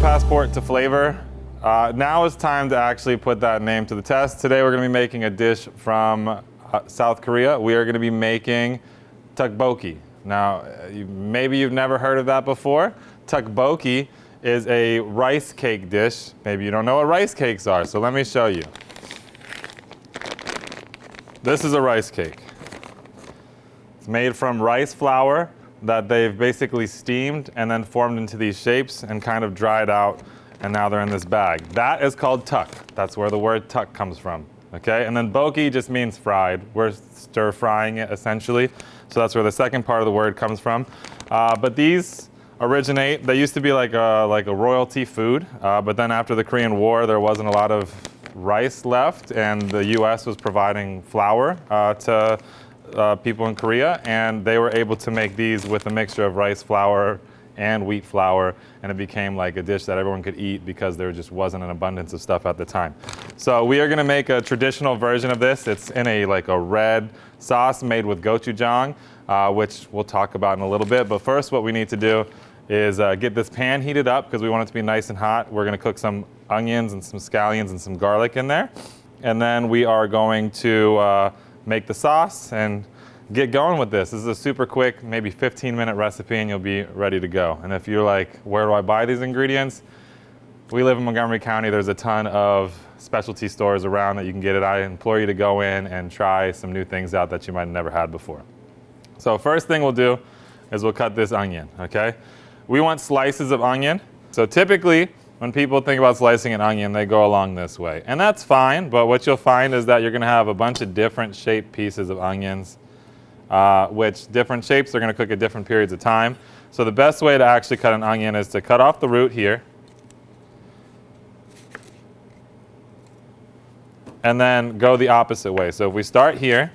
passport to flavor. Now is time to actually put that name to the test. Today we're going to be making a dish from South Korea. We are going to be making tteokbokki. Now, maybe you've never heard of that before. Tteokbokki is a rice cake dish. Maybe you don't know what rice cakes are, so let me show you. This is a rice cake. It's made from rice flour that they've basically steamed and then formed into these shapes and kind of dried out, and now they're in this bag. That is called tteok. That's where the word tteok comes from, okay? And then bokki just means fried. We're stir frying it essentially, so that's where the second part of the word comes from. But these originate, they used to be like a royalty food, but then after the Korean War, there wasn't a lot of rice left, and the US was providing flour to people in Korea, and they were able to make these with a mixture of rice flour and wheat flour, and it became like a dish that everyone could eat because there just wasn't an abundance of stuff at the time. So we are going to make a traditional version of this. It's in a red sauce made with gochujang, which we'll talk about in a little bit. But first, what we need to do is get this pan heated up because we want it to be nice and hot. We're going to cook some onions and some scallions and some garlic in there, and then we are going to make the sauce and get going with this. This is a super quick, maybe 15-minute recipe, and you'll be ready to go. And if you're like, where do I buy these ingredients? We live in Montgomery County. There's a ton of specialty stores around that you can get it. I implore you to go in and try some new things out that you might have never had before. So first thing we'll do is we'll cut this onion, okay? We want slices of onion. So typically, when people think about slicing an onion, they go along this way. And that's fine, but what you'll find is that you're gonna have a bunch of different shaped pieces of onions, which different shapes are gonna cook at different periods of time. So the best way to actually cut an onion is to cut off the root here, and then go the opposite way. So if we start here,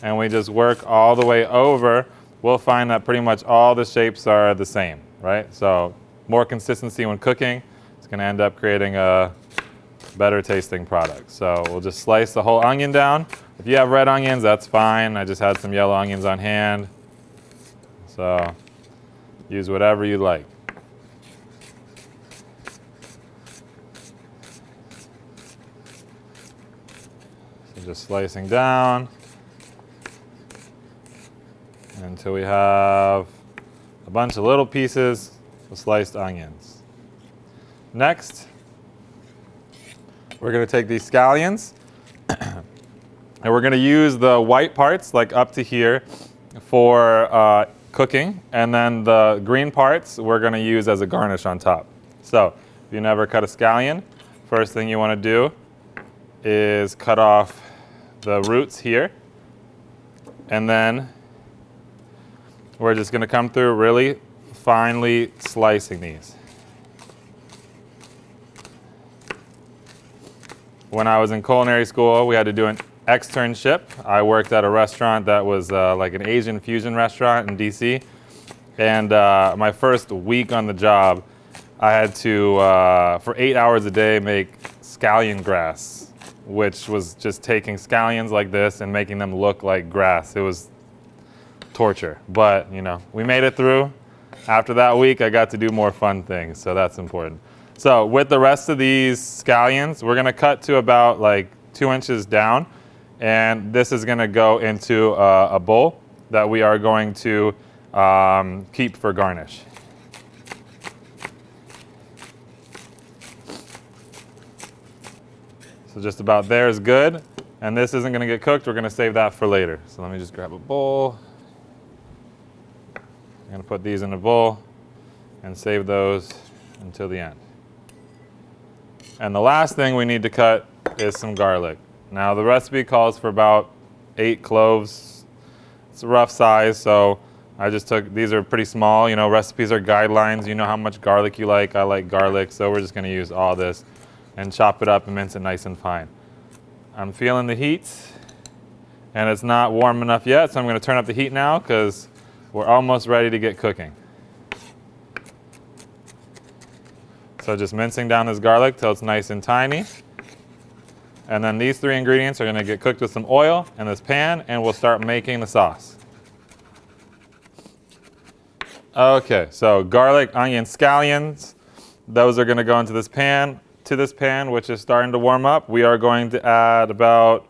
and we just work all the way over, we'll find that pretty much all the shapes are the same, right? So more consistency when cooking. It's going to end up creating a better tasting product. So we'll just slice the whole onion down. If you have red onions, that's fine. I just had some yellow onions on hand. So use whatever you like. So just slicing down until we have a bunch of little pieces of sliced onions. Next, we're going to take these scallions and we're going to use the white parts, like up to here, for cooking, and then the green parts we're going to use as a garnish on top. So if you never cut a scallion, first thing you want to do is cut off the roots here, and then we're just going to come through really finely slicing these. When I was in culinary school, we had to do an externship. I worked at a restaurant that was like an Asian fusion restaurant in DC. And my first week on the job, I had to, for 8 hours a day, make scallion grass, which was just taking scallions like this and making them look like grass. It was torture, but you know, we made it through. After that week, I got to do more fun things, so that's important. So with the rest of these scallions, we're gonna cut to about like 2 inches down, and this is gonna go into a bowl that we are going to keep for garnish. So just about there is good, and this isn't gonna get cooked. We're gonna save that for later. So let me just grab a bowl. I'm gonna put these in a bowl and save those until the end. And the last thing we need to cut is some garlic. Now the recipe calls for about 8 cloves. It's a rough size, so I just took, these are pretty small. You know, recipes are guidelines. You know how much garlic you like. I like garlic, so we're just gonna use all this and chop it up and mince it nice and fine. I'm feeling the heat, and it's not warm enough yet, so I'm gonna turn up the heat now because we're almost ready to get cooking. So just mincing down this garlic till it's nice and tiny. And then these 3 ingredients are gonna get cooked with some oil in this pan, and we'll start making the sauce. Okay, so garlic, onion, scallions. those are going to go into this pan. To this pan, which is starting to warm up, we are going to add about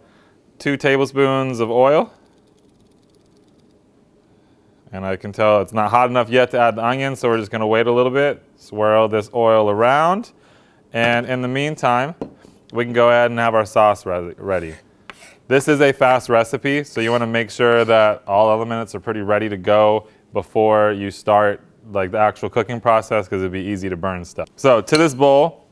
2 tablespoons of oil. And I can tell it's not hot enough yet to add the onions, so we're just going to wait a little bit, swirl this oil around. And in the meantime, we can go ahead and have our sauce ready. This is a fast recipe, so you want to make sure that all elements are pretty ready to go before you start like the actual cooking process, because it'd be easy to burn stuff. So to this bowl,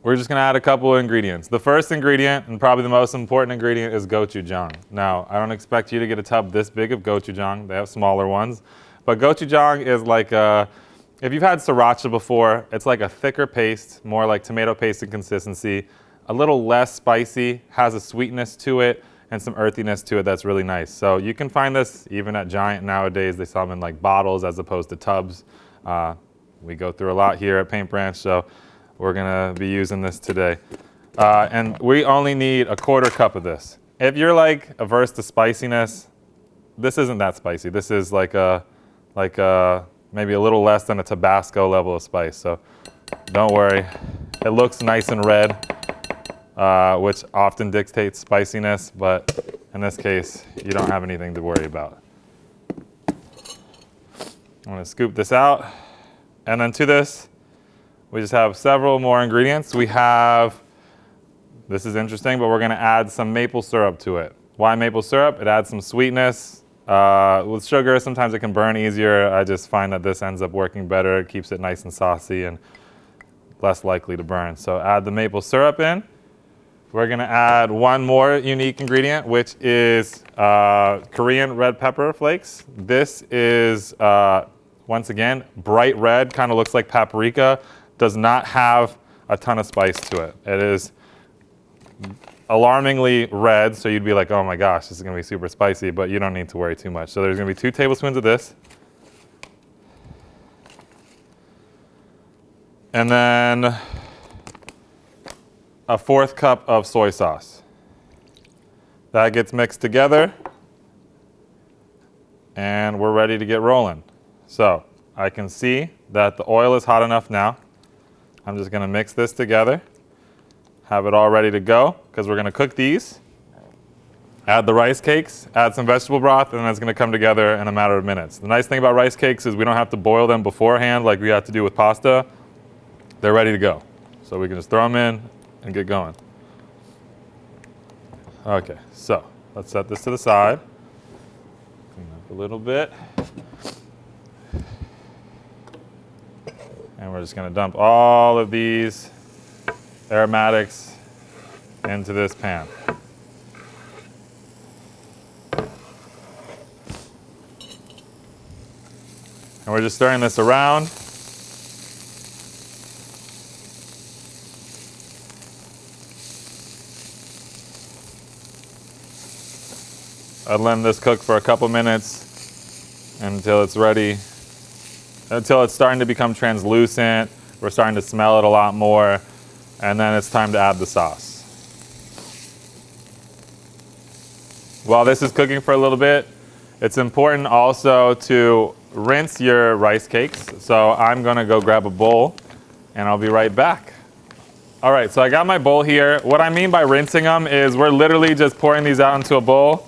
we're just going to add a couple of ingredients. The first ingredient, and probably the most important ingredient, is gochujang. Now, I don't expect you to get a tub this big of gochujang. They have smaller ones. But gochujang is like if you've had sriracha before, it's like a thicker paste, more like tomato paste in consistency, a little less spicy, has a sweetness to it, and some earthiness to it that's really nice. So you can find this even at Giant nowadays. They sell them in like bottles as opposed to tubs. We go through a lot here at Paint Branch, so we're gonna be using this today. And we only need a 1/4 cup of this. If you're like averse to spiciness, this isn't that spicy. This is like maybe a little less than a Tabasco level of spice. So don't worry. It looks nice and red, which often dictates spiciness, but in this case, you don't have anything to worry about. I'm gonna scoop this out. And then to this, we just have several more ingredients. We have, this is interesting, but we're gonna add some maple syrup to it. Why maple syrup? It adds some sweetness. With sugar, sometimes it can burn easier. I just find that this ends up working better. It keeps it nice and saucy and less likely to burn. So add the maple syrup in. We're gonna add one more unique ingredient, which is Korean red pepper flakes. This is, once again, bright red, kind of looks like paprika. Does not have a ton of spice to it. It is alarmingly red, so you'd be like, oh my gosh, this is gonna be super spicy, but you don't need to worry too much. So there's gonna be 2 tablespoons of this. And then a 1/4 cup of soy sauce. That gets mixed together, and we're ready to get rolling. So I can see that the oil is hot enough now. I'm just gonna mix this together, have it all ready to go, because we're gonna cook these, add the rice cakes, add some vegetable broth, and then it's gonna come together in a matter of minutes. The nice thing about rice cakes is we don't have to boil them beforehand like we have to do with pasta. They're ready to go. So we can just throw them in and get going. Okay, so let's set this to the side. Clean up a little bit. And we're just gonna dump all of these aromatics into this pan. And we're just stirring this around. I'd let this cook for a couple minutes until it's ready, until it's starting to become translucent. We're starting to smell it a lot more, and then it's time to add the sauce. While this is cooking for a little bit, it's important also to rinse your rice cakes. So I'm gonna go grab a bowl, and I'll be right back. All right, so I got my bowl here. What I mean by rinsing them is we're literally just pouring these out into a bowl.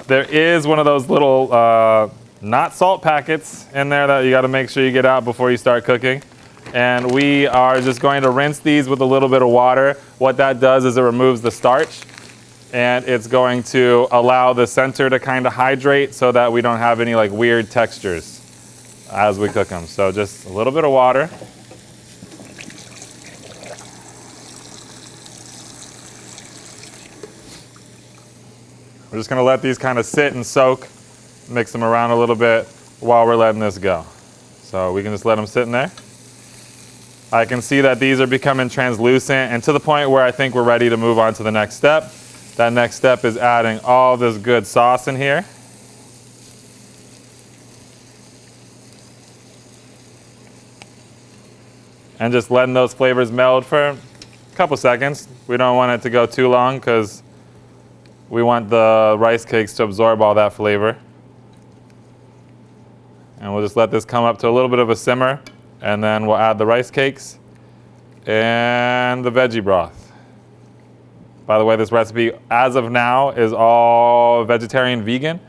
There is one of those little not salt packets in there that you got to make sure you get out before you start cooking. And we are just going to rinse these with a little bit of water. What that does is it removes the starch, and it's going to allow the center to kind of hydrate so that we don't have any like weird textures as we cook them. So just a little bit of water. We're just gonna let these kind of sit and soak, mix them around a little bit while we're letting this go. So we can just let them sit in there. I can see that these are becoming translucent, and to the point where I think we're ready to move on to the next step. That next step is adding all this good sauce in here. And just letting those flavors meld for a couple seconds. We don't want it to go too long because we want the rice cakes to absorb all that flavor. And we'll just let this come up to a little bit of a simmer, and then we'll add the rice cakes. and the veggie broth. By the way, this recipe, as of now, is all vegetarian vegan.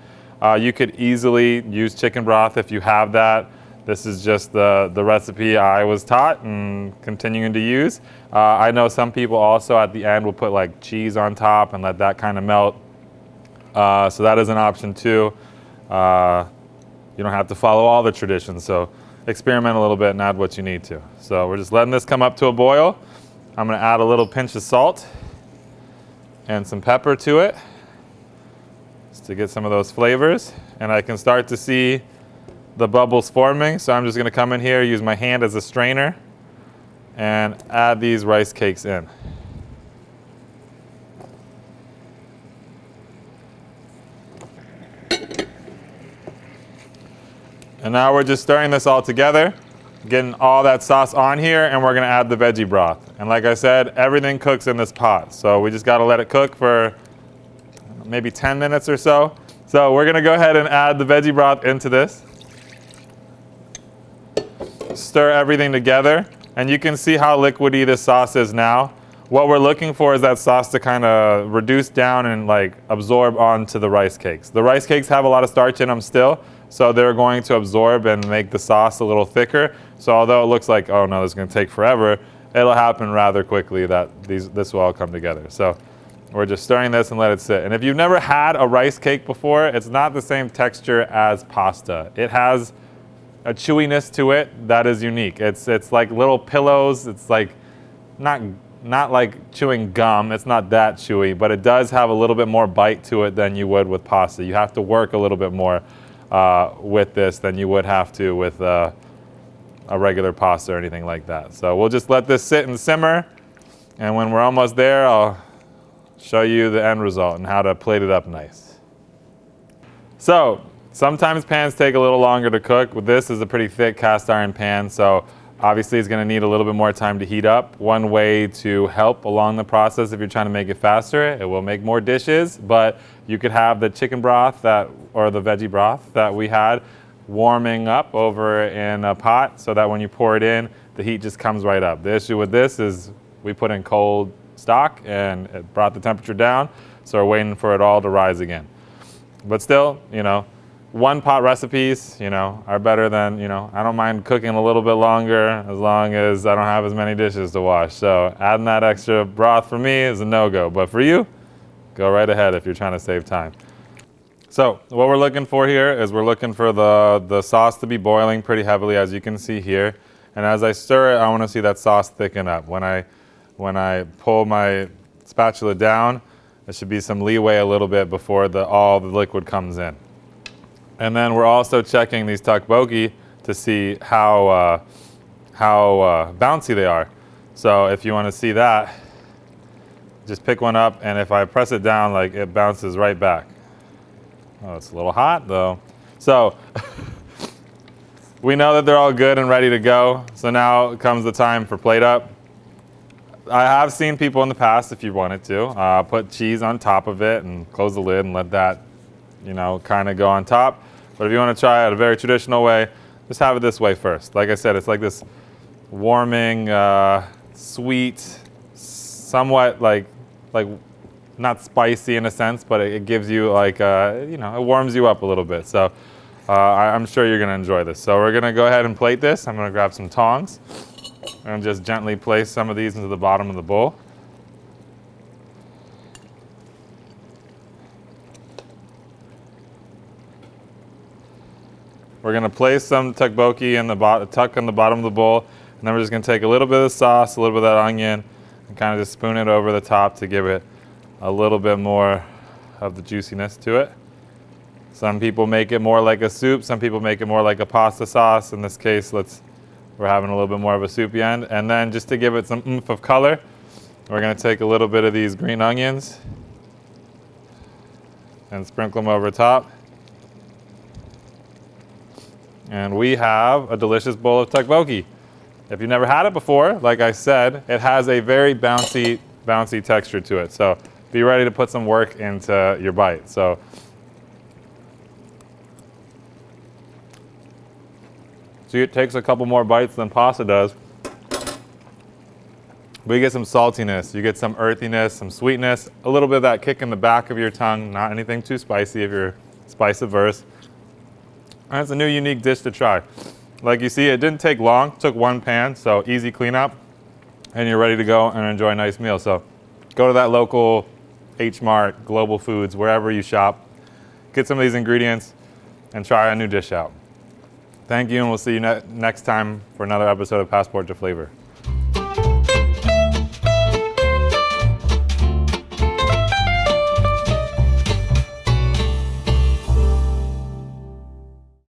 You could easily use chicken broth if you have that. This is just the recipe I was taught and continuing to use. I know some people also at the end will put like cheese on top and let that kind of melt. So that is an option too. You don't have to follow all the traditions, so experiment a little bit and add what you need to. So we're just letting this come up to a boil. I'm gonna add a little pinch of salt and some pepper to it just to get some of those flavors. And I can start to see the bubbles forming, so I'm just gonna come in here, use my hand as a strainer, and add these rice cakes in. And now we're just stirring this all together, getting all that sauce on here, and we're gonna add the veggie broth. And like I said, everything cooks in this pot, so we just gotta let it cook for maybe 10 minutes or so. So we're gonna go ahead and add the veggie broth into this. Stir everything together, and you can see how liquidy this sauce is now. What we're looking for is that sauce to kind of reduce down and like absorb onto the rice cakes. The rice cakes have a lot of starch in them still, so they're going to absorb and make the sauce a little thicker. So although it looks like, oh no, this is gonna take forever, it'll happen rather quickly that this will all come together. So we're just stirring this and let it sit. And if you've never had a rice cake before, it's not the same texture as pasta. It has a chewiness to it that is unique. It's like little pillows. It's like not like chewing gum. It's not that chewy, but it does have a little bit more bite to it than you would with pasta. You have to work a little bit more with this than you would have to with a regular pasta or anything like that. So we'll just let this sit and simmer, and when we're almost there, I'll show you the end result and how to plate it up nice. So sometimes pans take a little longer to cook. With this is a pretty thick cast iron pan, so obviously it's going to need a little bit more time to heat up. One way to help along the process, if you're trying to make it faster, it will make more dishes, but you could have the chicken broth or the veggie broth that we had warming up over in a pot so that when you pour it in, the heat just comes right up. The issue with this is we put in cold stock and it brought the temperature down, so we're waiting for it all to rise again. But still, you know, one pot recipes, you know, are better than, you know, I don't mind cooking a little bit longer as long as I don't have as many dishes to wash. So adding that extra broth for me is a no-go, but for you, go right ahead if you're trying to save time. So what we're looking for here is we're looking for the sauce to be boiling pretty heavily, as you can see here. And as I stir it, I want to see that sauce thicken up. When I pull my spatula down, there should be some leeway a little bit before all the liquid comes in. And then we're also checking these tteokbokki to see how bouncy they are. So if you want to see that, just pick one up, and if I press it down, like, it bounces right back. Oh, it's a little hot though. So we know that they're all good and ready to go. So now comes the time for plate up. I have seen people in the past, if you wanted to, put cheese on top of it and close the lid and let that, you know, kind of go on top. But if you want to try it a very traditional way, just have it this way first. Like I said, it's like this warming, sweet, somewhat like not spicy in a sense, but it gives you like, you know, it warms you up a little bit. So I'm sure you're going to enjoy this. So we're going to go ahead and plate this. I'm going to grab some tongs and just gently place some of these into the bottom of the bowl. We're going to place some tteokbokki in the tuck in the bottom of the bowl, and then we're just going to take a little bit of sauce, a little bit of that onion, and kind of just spoon it over the top to give it a little bit more of the juiciness to it. Some people make it more like a soup. Some people make it more like a pasta sauce. In this case, we're having a little bit more of a soupy end. And then just to give it some oomph of color, we're going to take a little bit of these green onions and sprinkle them over top. And we have a delicious bowl of tteokbokki. If you've never had it before, like I said, it has a very bouncy texture to it. So be ready to put some work into your bite. So see, it takes a couple more bites than pasta does. But you get some saltiness, you get some earthiness, some sweetness, a little bit of that kick in the back of your tongue, not anything too spicy if you're spice averse. And it's a new unique dish to try. Like you see, it didn't take long, it took one pan, so easy cleanup, and you're ready to go and enjoy a nice meal. So go to that local H Mart, Global Foods, wherever you shop, get some of these ingredients and try a new dish out. Thank you, and we'll see you next time for another episode of Passport to Flavor.